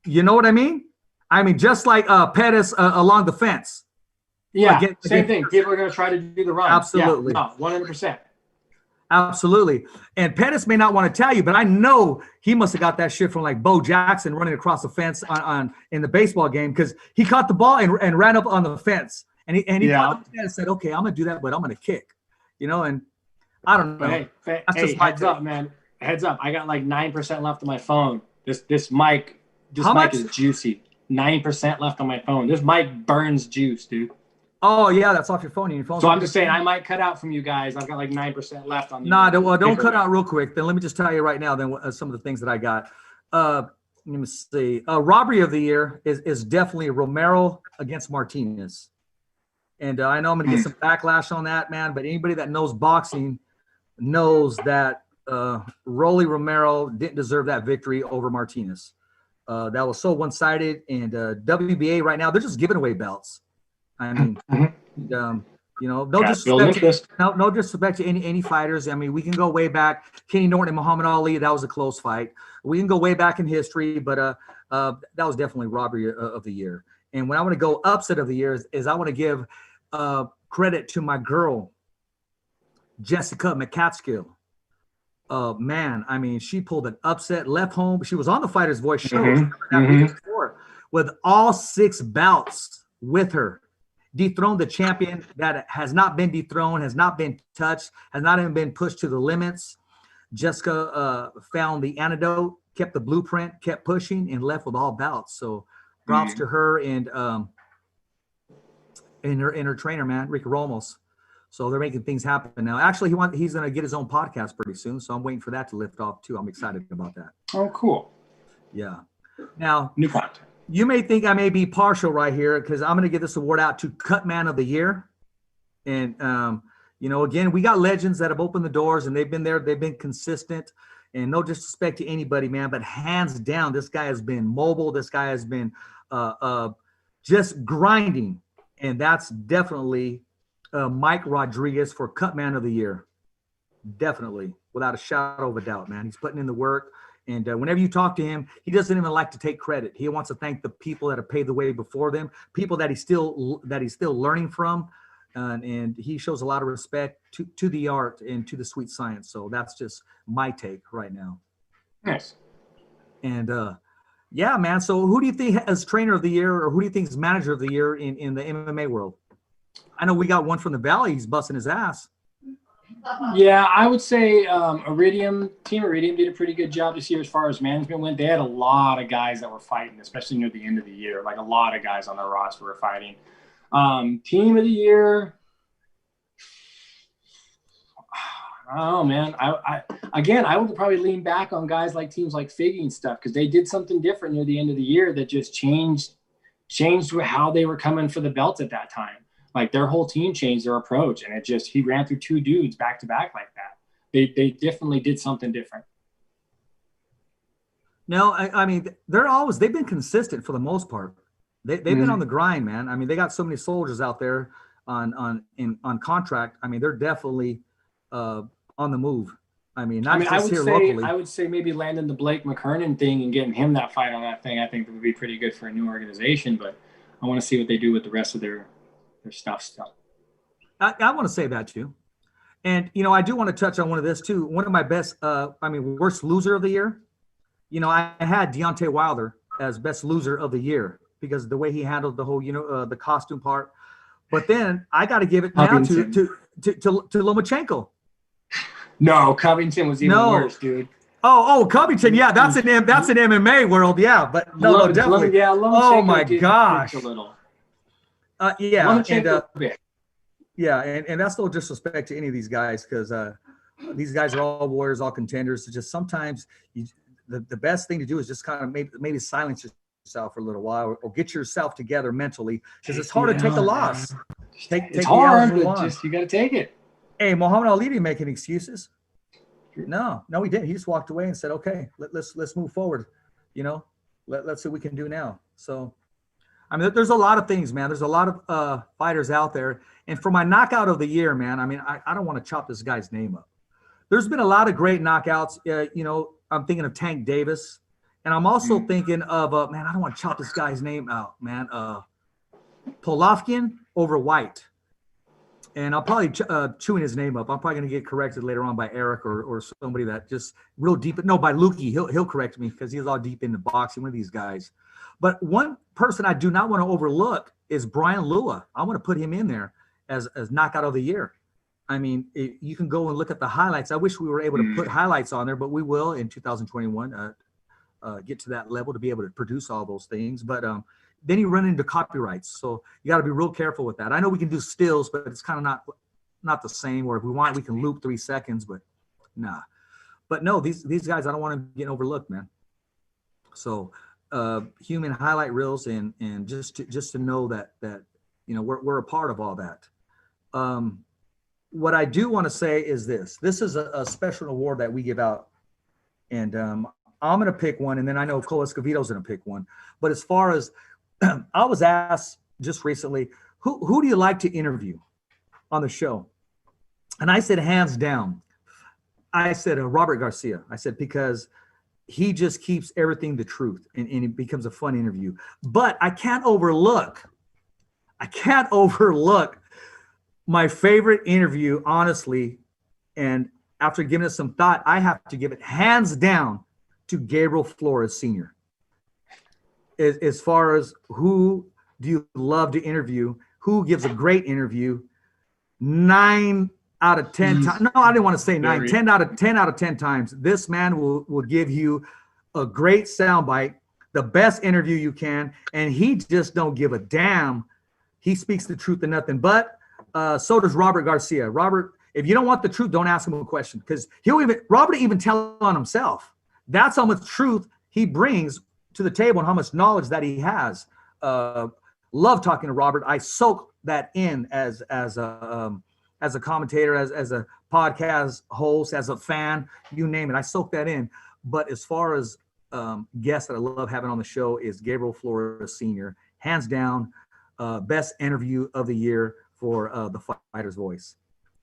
You know what I mean? I mean, just like Pettis along the fence. Yeah, same thing. People are going to try to do the run. Absolutely. Yeah, no, 100%. Absolutely. And Pettis may not want to tell you, but I know he must have got that shit from like Bo Jackson running across the fence on in the baseball game, because he caught the ball and ran up on the fence. And he caught the fence and said, okay, I'm going to do that, but I'm going to kick. You know, and I don't know. Hey, heads up, man. Heads up. I got like 9% left on my phone. This mic is juicy. 9% left on my phone. This mic burns juice, dude. Oh yeah, that's off your phone. Your phone. So I'm just saying, I might cut out from you guys. I've got like 9% left on. Nah, don't cut out real quick. Then let me just tell you right now. Then some of the things that I got. Let me see. Robbery of the year is definitely Romero against Martinez, and I know I'm going to get some backlash on that, man. But anybody that knows boxing knows that Rolly Romero didn't deserve that victory over Martinez. That was so one-sided, and WBA right now, they're just giving away belts. I mean, you know, no disrespect to any fighters. I mean, we can go way back. Kenny Norton and Muhammad Ali, that was a close fight. We can go way back in history, but that was definitely robbery of the year. And when I want to go upset of the year is I want to give credit to my girl, Jessica McCatskill. Man, I mean, she pulled an upset, left home. She was on the Fighter's Voice show before, with all 6 bouts with her. Dethroned the champion that has not been dethroned, has not been touched, has not even been pushed to the limits. Jessica found the antidote, kept the blueprint, kept pushing, and left with all bouts. So props to her and her trainer, man, Rick Ramos. So they're making things happen now. Actually, he's going to get his own podcast pretty soon. So I'm waiting for that to lift off too. I'm excited about that. Oh, cool. Yeah. Now, new content. You may think I may be partial right here, because I'm going to give this award out to Cut Man of the Year. And, you know, again, we got legends that have opened the doors, and they've been there. They've been consistent. And no disrespect to anybody, man, but hands down, this guy has been mobile. This guy has been just grinding. And that's definitely Mike Rodriguez for Cut Man of the Year. Definitely, without a shadow of a doubt, man. He's putting in the work. And whenever you talk to him, he doesn't even like to take credit. He wants to thank the people that have paved the way before them, people that he's still learning from, and he shows a lot of respect to the art and to the sweet science. So that's just my take right now. Nice. And yeah, man. So who do you think as trainer of the year, or who do you think is manager of the year in the MMA world? I know we got one from the Valley. He's busting his ass. Yeah, I would say Team Iridium did a pretty good job this year as far as management went. They had a lot of guys that were fighting, especially near the end of the year. Like a lot of guys on their roster were fighting. Team of the year, I don't know, man. I would probably lean back on guys like teams like Figgy and stuff, because they did something different near the end of the year that just changed how they were coming for the belt at that time. Like their whole team changed their approach, and he ran through 2 dudes back to back like that. They definitely did something different. No, I mean, they've been consistent for the most part. They've been on the grind, man. I mean, they got so many soldiers out there on contract. I mean, they're definitely on the move. I mean, locally. I would say maybe landing the Blake McKernan thing and getting him that fight on that thing, I think would be pretty good for a new organization, but I want to see what they do with the rest of their stuff still. I want to say that too. And, you know, I do want to touch on one of this too. One of my best, worst loser of the year. You know, I had Deontay Wilder as best loser of the year because of the way he handled the whole, the costume part. But then I got to give it now to Lomachenko. No, Covington was even worse, dude. Oh, Covington. Yeah, that's an MMA world. Yeah, but no, definitely. Oh my gosh. A little. And that's no disrespect to any of these guys, because these guys are all warriors, all contenders. It's just sometimes the best thing to do is just kind of maybe silence yourself for a little while, or get yourself together mentally, because it's hard to take the loss. It's hard, but just you got to take it. Hey, Muhammad Ali didn't make any excuses. No, he didn't. He just walked away and said, "Okay, let's move forward. Let's see what we can do now." So. I mean, there's a lot of things, man. There's a lot of fighters out there. And for my knockout of the year, man, I mean, I don't want to chop this guy's name up. There's been a lot of great knockouts. I'm thinking of Tank Davis And I'm also thinking of, man, I don't want to chop this guy's name out, man. Polovkin over White. And I'll probably chewing his name up. I'm probably going to get corrected later on by Eric or somebody that just real deep. No, by Lukey. He'll correct me because he's all deep into boxing, one of these guys. But one person I do not want to overlook is Brian Lua. I want to put him in there as knockout of the year. I mean, you can go and look at the highlights. I wish we were able to put highlights on there, but we will in 2021 get to that level to be able to produce all those things. But then you run into copyrights. So you got to be real careful with that. I know we can do stills, but it's kind of not the same. Or if we want, we can loop 3 seconds, but nah. But no, these guys, I don't want to get overlooked, man. So human highlight reels and just to know that you know we're a part of all that. What I do want to say is this is a special award that we give out, and I'm going to pick one, and then I know Cole Escovedo's going to pick one. But as far as I was asked just recently, who do you like to interview on the show? And I said, hands down, I said Robert Garcia. I said, because he just keeps everything the truth, and it becomes a fun interview. But I can't overlook my favorite interview, honestly. And after giving it some thought, I have to give it hands down to Gabriel Flores Sr. As far as who do you love to interview, who gives a great interview, 9 out of 10 times. No, I didn't want to say 9, 10 out of 10 times. This man will give you a great soundbite, the best interview you can, and he just don't give a damn. He speaks the truth and nothing but. So does Robert Garcia. Robert, if you don't want the truth, don't ask him a question, because Robert even tell on himself. That's how much truth he brings to the table and how much knowledge that he has. Love talking to Robert. I soak that in as a commentator, as a podcast host, as a fan, you name it. I soak that in. But as far as guests that I love having on the show is Gabriel Flores Sr. Hands down, best interview of the year for the Fighter's Voice.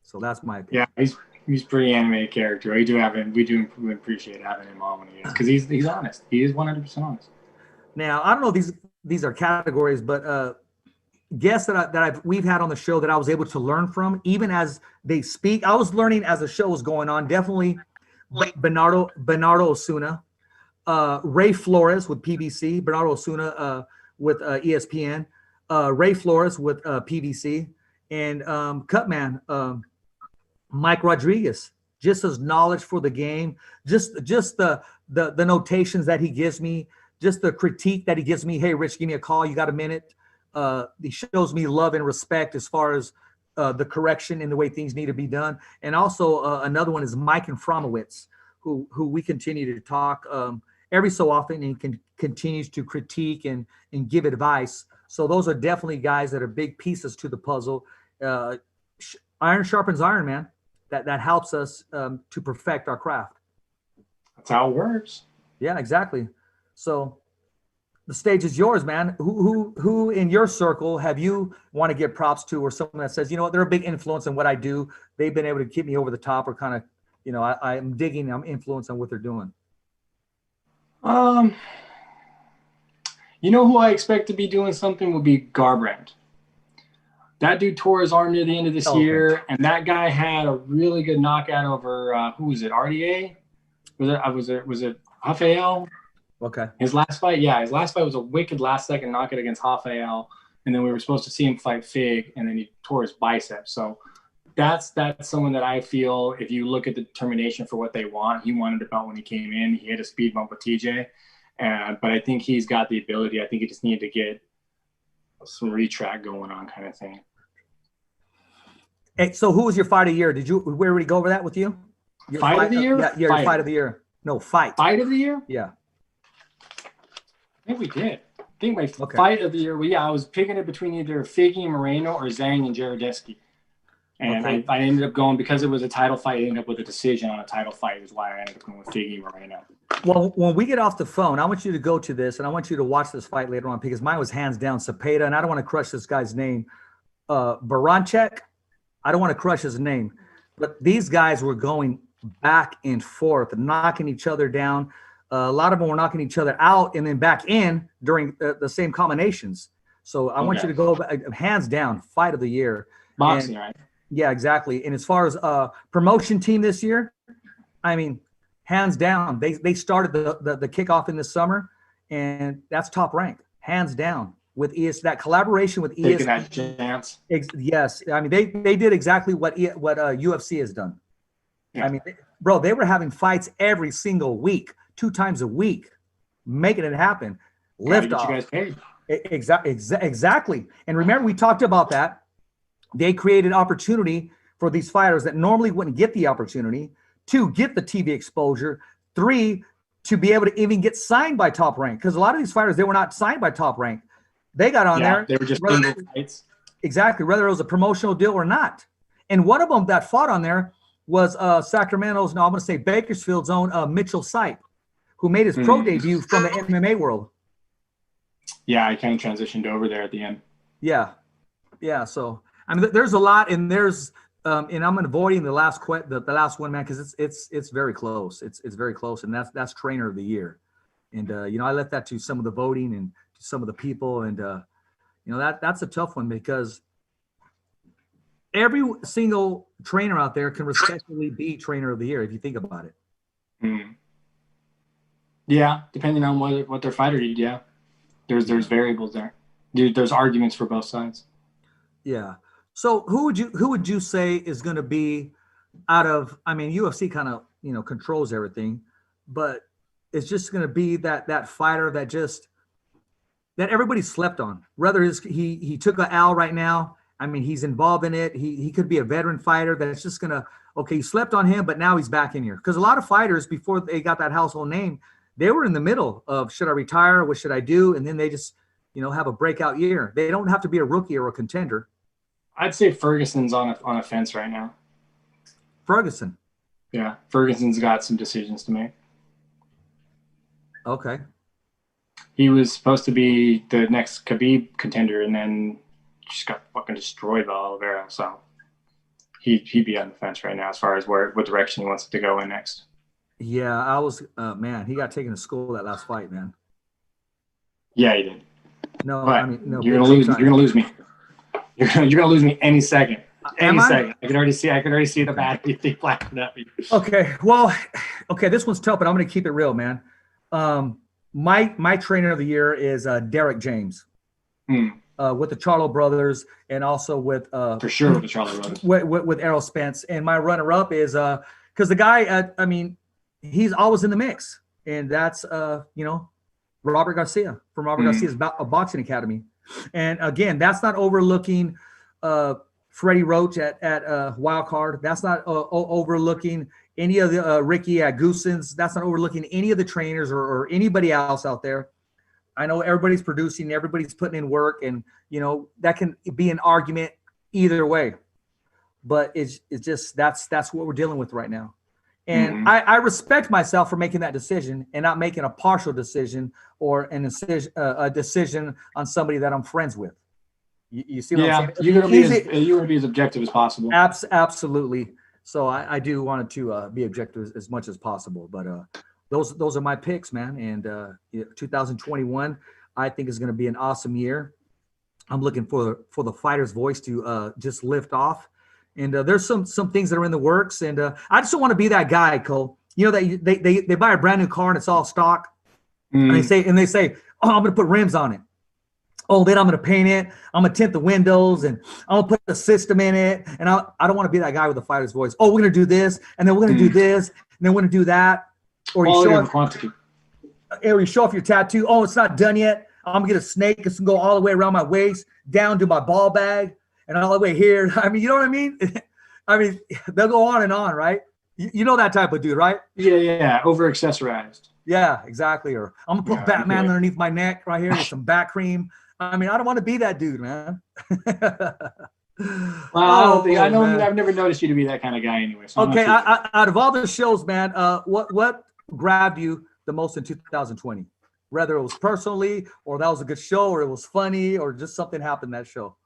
So that's my opinion. Yeah, he's pretty animated character. We do appreciate having him on when he is, because he's honest. He is 100% honest. Now, I don't know if these are categories, but guests that we've had on the show that I was able to learn from, even as they speak. I was learning as the show was going on. Definitely Bernardo Osuna, Ray Flores with PBC, Bernardo Osuna with ESPN, Ray Flores with PBC, and Cutman, Mike Rodriguez. Just his knowledge for the game, just the notations that he gives me, just the critique that he gives me. Hey, Rich, give me a call. You got a minute? He shows me love and respect as far as the correction and the way things need to be done. And also another one is Mike and Fromowitz, who we continue to talk every so often, and continues to critique and give advice. So those are definitely guys that are big pieces to the puzzle. Iron sharpens iron, man. That helps us to perfect our craft. That's how it works. Yeah, exactly. So the stage is yours, man. Who in your circle have you want to give props to, or someone that says, you know what, they're a big influence in what I do. They've been able to keep me over the top, or kind of, you know, I'm digging, I'm influenced on what they're doing. You know who I expect to be doing something will be Garbrandt. That dude tore his arm near the end of this year, and that guy had a really good knockout over who was it? RDA? Was it Rafael? Okay. His last fight was a wicked last second knockout against Rafael, and then we were supposed to see him fight Fig, and then he tore his bicep. So that's someone that I feel, if you look at the determination for what they want, he wanted the belt when he came in. He had a speed bump with TJ, but I think he's got the ability. I think he just needed to get some retrack going on, kind of thing. Hey, so who was your fight of the year? Where did we go over that with you? Your fight of the year? Yeah, your fight of the year. No, fight. Fight of the year? Yeah. I think we did. I think my fight of the year, I was picking it between either Figgy and Moreno or Zhang and Jarodesky. And I ended up going, because it was a title fight, I ended up with a decision on a title fight, is why I ended up going with Figgy and Moreno. Well, when we get off the phone, I want you to go to this, and I want you to watch this fight later on, because mine was hands down Cepeda, and I don't want to crush this guy's name. Baranchek, I don't want to crush his name. But these guys were going back and forth, knocking each other down. A lot of them were knocking each other out and then back in during the same combinations. So I want you to go hands down, fight of the year. Boxing, and, right? Yeah, exactly. And as far as promotion team this year, I mean, hands down, they started the kickoff in the summer, and that's Top Rank, hands down. With that collaboration with Taking ESCOVEDO, that chance. Yes, I mean they did exactly what UFC has done. Yeah. I mean, bro, they were having fights every single week, 2 times a week, making it happen. Lift off. You guys paid. Exactly. And remember, we talked about that. They created opportunity for these fighters that normally wouldn't get the opportunity, 2, get the TV exposure, 3, to be able to even get signed by Top Rank. Because a lot of these fighters, they were not signed by Top Rank. They got on there. They were just single fights. Exactly, whether it was a promotional deal or not. And one of them that fought on there was Sacramento's, no, I'm going to say Bakersfield's own Mitchell Sipe, who made his pro debut from the MMA world. Yeah, I kind of transitioned over there at the end. Yeah. So I mean, there's a lot, and there's and I'm avoiding the last the last one, man, because it's very close. It's very close, and that's trainer of the year. And I left that to some of the voting and to some of the people, and that's a tough one because every single trainer out there can respectfully be trainer of the year if you think about it. Yeah, depending on what their fighter did. Yeah, there's variables there. There's arguments for both sides. Yeah. So who would you say is going to be out of? I mean, UFC kind of controls everything, but it's just going to be that fighter that everybody slept on. Whether he took an L right now. I mean, he's involved in it. He could be a veteran fighter that's just gonna you slept on him, but now he's back in here. Because a lot of fighters before they got that household name, they were in the middle of should I retire? What should I do? And then they just have a breakout year. They don't have to be a rookie or a contender. I'd say Ferguson's on a fence right now. Ferguson. Yeah, Ferguson's got some decisions to make. Okay. He was supposed to be the next Khabib contender, and then just got fucking destroyed by Oliveira. So he'd be on the fence right now as far as what direction he wants to go in next. Yeah, I was man. He got taken to school that last fight, man. Yeah, he did. No, but I mean no. You're gonna lose. You're gonna lose me. You're gonna lose me any second. Any second. I can already see the bad thing flapping at me. Okay, well, this one's tough, but I'm gonna keep it real, man. My trainer of the year is Derek James, with the Charlo brothers, and also with for sure with the Charlo brothers, with Errol Spence. And my runner-up is because the guy, I mean, he's always in the mix, and that's Robert Garcia from Robert Garcia's Boxing Academy. And again, that's not overlooking Freddie Roach at Wild Card. That's not overlooking any of the Ricky at Goosens. That's not overlooking any of the trainers or anybody else out there. I know everybody's producing, everybody's putting in work, and that can be an argument either way. But it's just that's what we're dealing with right now. And I respect myself for making that decision and not making a partial decision or a decision on somebody that I'm friends with. You see what I'm saying? You're gonna be as objective as possible. Absolutely. So I do want to be objective as much as possible. But those are my picks, man. And 2021, I think is going to be an awesome year. I'm looking for the fighter's voice to just lift off. And there's some things that are in the works. And I just don't want to be that guy, Cole. That they buy a brand new car and it's all stock. And they say, oh, I'm going to put rims on it. Oh, then I'm going to paint it. I'm going to tint the windows, and I'm going to put the system in it. And I don't want to be that guy with the fighter's voice. Oh, we're going to do this, and then we're going to do this, and then we're going to do that. Or you show off your tattoo. Oh, it's not done yet. I'm going to get a snake. It's going to go all the way around my waist, down to my ball bag, and all the way here. I mean, you know what I mean? I mean, they'll go on and on, right? You know that type of dude, right? Yeah. Over-accessorized. Yeah, exactly. Or I'm going to put Batman underneath my neck right here with some back cream. I mean, I don't want to be that dude, man. Well, I know man. I've never noticed you to be that kind of guy anyway. So okay, out of all the shows, man, what grabbed you the most in 2020? Whether it was personally, or that was a good show, or it was funny, or just something happened that show.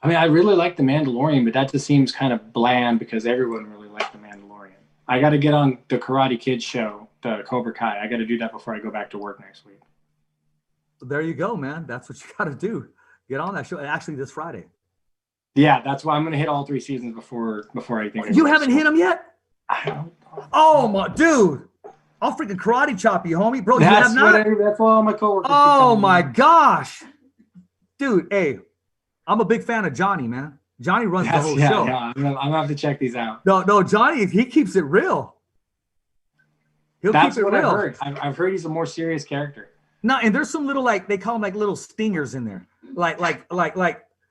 I mean, I really like The Mandalorian, but that just seems kind of bland because everyone really liked The Mandalorian. I got to get on the Karate Kid show Cobra Kai. I got to do that before I go back to work next week. There you go, man. That's what you got to do. Get on that show. Actually, this Friday. Yeah, that's why I'm going to hit all 3 seasons before I think. You haven't hit them yet? I don't know. Oh my dude. I'll freaking karate chop you, homie. Bro, you have not? That's what all my coworkers. Oh my gosh. Dude, hey, I'm a big fan of Johnny, man. Johnny runs the whole show. Yeah, I'm going to have to check these out. No, Johnny, he keeps it real. That's what I've heard. I've heard he's a more serious character. No, and there's some little, like, they call them like little stingers in there. Like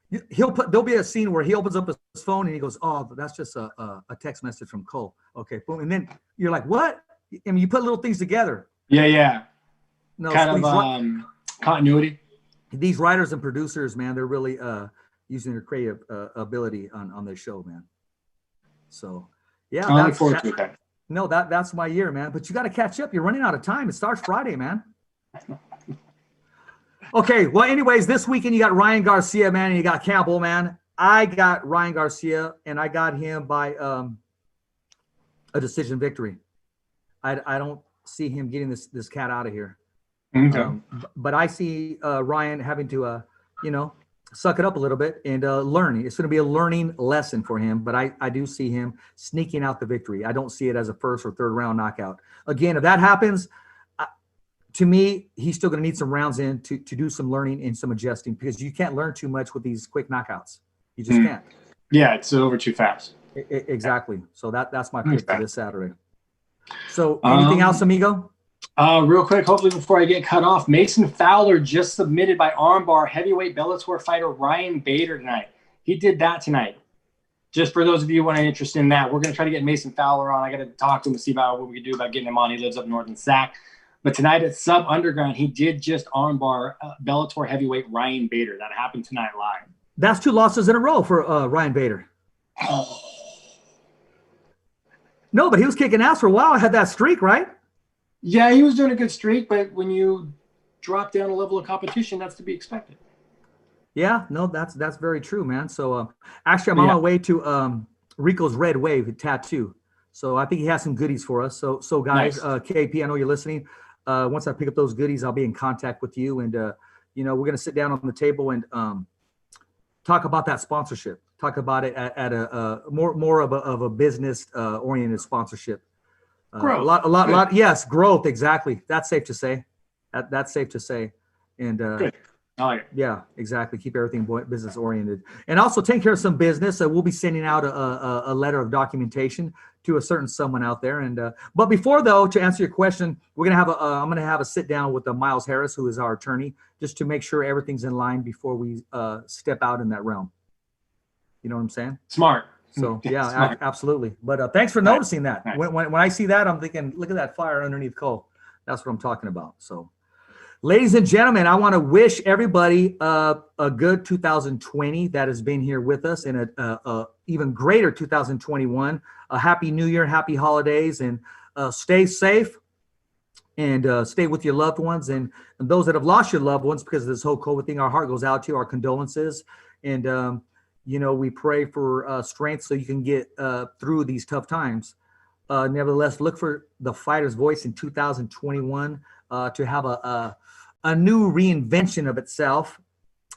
there'll be a scene where he opens up his phone and he goes, oh, that's just a text message from Cole. Okay, boom. And then you're like, what? I mean, you put little things together. Yeah. No, kind of continuity. These writers and producers, man, they're really using their creative ability on their show, man. So, yeah. I look forward to that. No, that's my year, man. But you got to catch up. You're running out of time. It starts Friday, man. Okay, well, anyways, this weekend you got Ryan Garcia, man, and you got Campbell, man. I got Ryan Garcia, and I got him by a decision victory. I don't see him getting this cat out of here. Okay. But I see Ryan having to, suck it up a little bit and learn. It's going to be a learning lesson for him, but I do see him sneaking out the victory. I don't see it as a first or third round knockout. Again, if that happens, to me, he's still going to need some rounds in to do some learning and some adjusting, because you can't learn too much with these quick knockouts. You just can't. Yeah, it's over too fast. Exactly. So that's my pick for this Saturday. So anything else, amigo? Real quick, hopefully before I get cut off, Mason Fowler just submitted by armbar heavyweight Bellator fighter Ryan Bader tonight. He did that tonight. Just for those of you who are interested in that, we're going to try to get Mason Fowler on. I got to talk to him to see about what we can do about getting him on. He lives up north in Sac. But tonight at Sub Underground, he did just armbar Bellator heavyweight Ryan Bader. That happened tonight live. That's 2 losses in a row for Ryan Bader. Oh. No, but he was kicking ass for a while. I had that streak, right? Yeah, he was doing a good streak, but when you drop down a level of competition, that's to be expected. Yeah, no, that's very true, man. So actually, I'm on my way to Rico's Red Wave tattoo. So I think he has some goodies for us. So guys, nice. KP, I know you're listening. Once I pick up those goodies, I'll be in contact with you, and we're going to sit down on the table and talk about that sponsorship. Talk about it at a more of a business oriented sponsorship. Growth. A lot. Yes, growth. Exactly. That's safe to say. That's safe to say. And good. I like it. Yeah, exactly. Keep everything business oriented, and also take care of some business. We'll be sending out a letter of documentation to a certain someone out there. And but before, though, to answer your question, we're gonna have I'm gonna have a sit down with Miles Harris, who is our attorney, just to make sure everything's in line before we step out in that realm. You know what I'm saying? Smart. So yeah, absolutely. But thanks for noticing that. Nice. When I see that, I'm thinking, look at that fire underneath Cole. That's what I'm talking about. So, ladies and gentlemen, I want to wish everybody a good 2020 that has been here with us, and a even greater 2021. A happy New Year, happy holidays, and stay safe, and stay with your loved ones, and those that have lost your loved ones because of this whole COVID thing. Our heart goes out to you. Our condolences, and we pray for strength so you can get through these tough times. Nevertheless, look for the fighter's voice in 2021 to have a new reinvention of itself,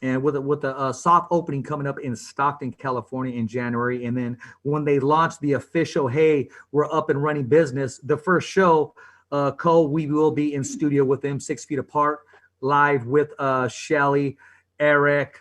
and with a soft opening coming up in Stockton, California in January. And then when they launch the official, hey, we're up and running business, the first show, Cole, we will be in studio with them 6 feet apart, live with Shelly, Eric,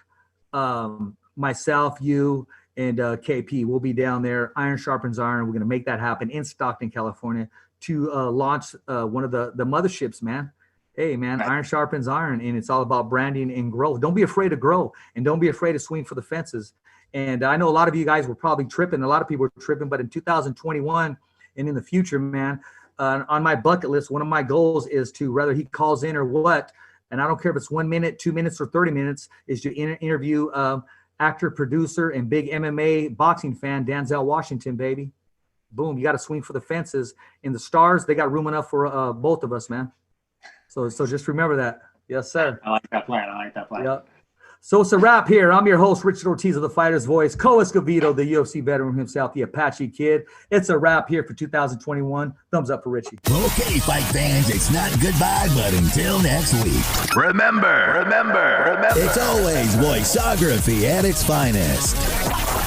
myself, you, and KP. We'll be down there. Iron sharpens iron. We're going to make that happen in Stockton, California, to launch one of the motherships, man. Hey, man, iron sharpens iron, and it's all about branding and growth. Don't be afraid to grow, and don't be afraid to swing for the fences. And I know a lot of you guys were probably tripping. A lot of people were tripping, but in 2021 and in the future, man, on my bucket list, one of my goals is to, whether he calls in or what, and I don't care if it's 1 minute, 2 minutes, or 30 minutes, is to interview actor, producer, and big MMA boxing fan, Denzel Washington, baby. Boom, you got to swing for the fences. In the stars, they got room enough for both of us, man. So just remember that. Yes, sir. I like that plan. Yep. So it's a wrap here. I'm your host, Richard Ortiz of the Fighter's Voice, co-ESCOVEDO, the UFC veteran himself, the Apache Kid. It's a wrap here for 2021. Thumbs up for Richie. Okay, fight fans, it's not goodbye, but until next week. Remember, it's always voiceography at its finest.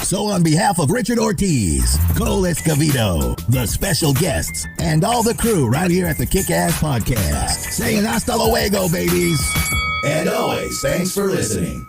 So on behalf of Richard Ortiz, Cole Escovedo, the special guests, and all the crew right here at the Kick-Ass Podcast, saying hasta luego, babies. And always, thanks for listening.